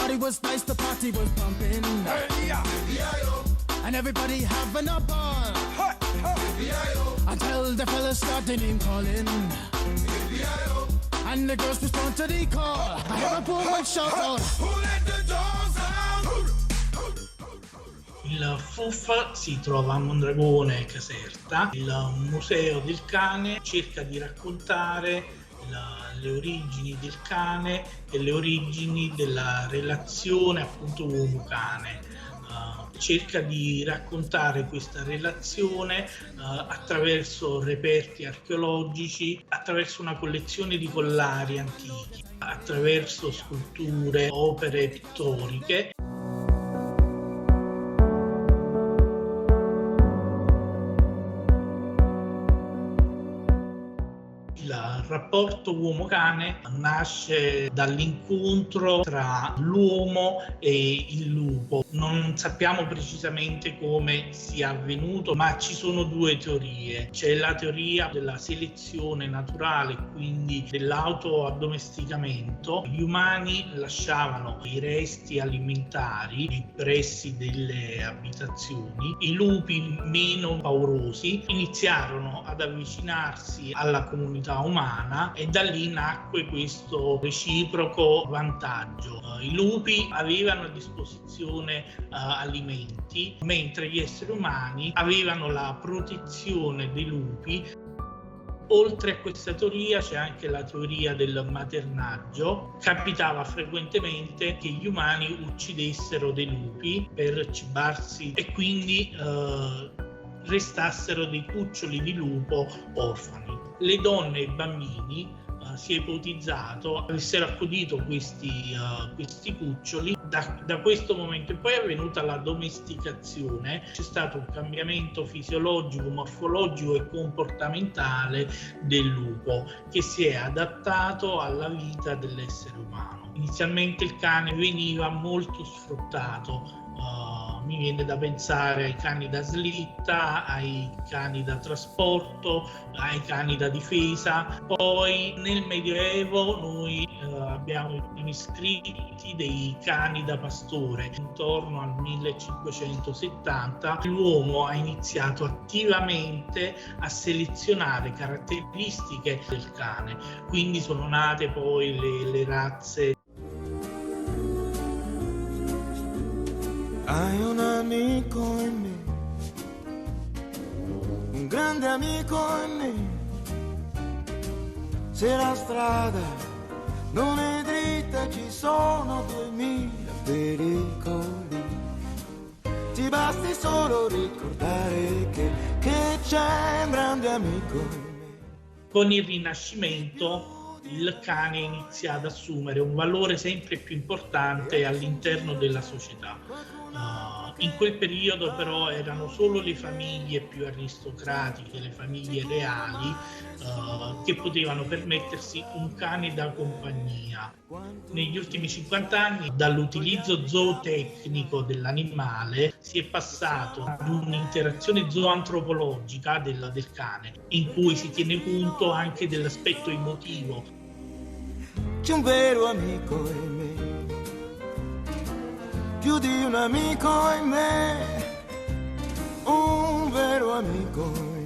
Everybody was nice, the party was pumping. Hey, yeah. And everybody having a ball. Hey, hey. Until the fellas started name calling. And the girls respond to the call. I have a boom and shout out. Who let the dogs out? Il FUF si trova a Mondragone, Caserta. Il Museo del Cane cerca di raccontare le origini del cane e le origini della relazione appunto uomo-cane. Cerca di raccontare questa relazione attraverso reperti archeologici, attraverso una collezione di collari antichi, attraverso sculture, opere pittoriche. Il rapporto uomo-cane nasce dall'incontro tra l'uomo e il lupo. Non sappiamo precisamente come sia avvenuto, ma ci sono due teorie. C'è la teoria della selezione naturale, quindi dell'autoaddomesticamento. Gli umani lasciavano i resti alimentari nei pressi delle abitazioni. I lupi meno paurosi iniziarono ad avvicinarsi alla comunità umana e da lì nacque questo reciproco vantaggio. I lupi avevano a disposizione alimenti, mentre gli esseri umani avevano la protezione dei lupi. Oltre a questa teoria c'è anche la teoria del maternaggio. Capitava frequentemente che gli umani uccidessero dei lupi per cibarsi e quindi restassero dei cuccioli di lupo orfani. Le donne e i bambini si è ipotizzato avessero accudito questi cuccioli. Da questo momento in poi è avvenuta la domesticazione, c'è stato un cambiamento fisiologico, morfologico e comportamentale del lupo che si è adattato alla vita dell'essere umano. Inizialmente il cane veniva molto sfruttato. Mi viene da pensare ai cani da slitta, ai cani da trasporto, ai cani da difesa. Poi nel Medioevo noi abbiamo i primi scritti dei cani da pastore. Intorno al 1570 l'uomo ha iniziato attivamente a selezionare caratteristiche del cane. Quindi sono nate poi le razze. Hai un amico in me, un grande amico in me. Se la strada non è dritta ci sono 2000 pericoli. Ti basti solo ricordare che c'è un grande amico in me. Con il Rinascimento il cane inizia ad assumere un valore sempre più importante all'interno della società. In quel periodo però erano solo le famiglie più aristocratiche, le famiglie reali, che potevano permettersi un cane da compagnia. Negli ultimi 50 anni, dall'utilizzo zootecnico dell'animale, si è passato ad un'interazione zooantropologica del cane, in cui si tiene conto anche dell'aspetto emotivo. C'è un vero amico in me, più di un amico in me, un vero amico in me.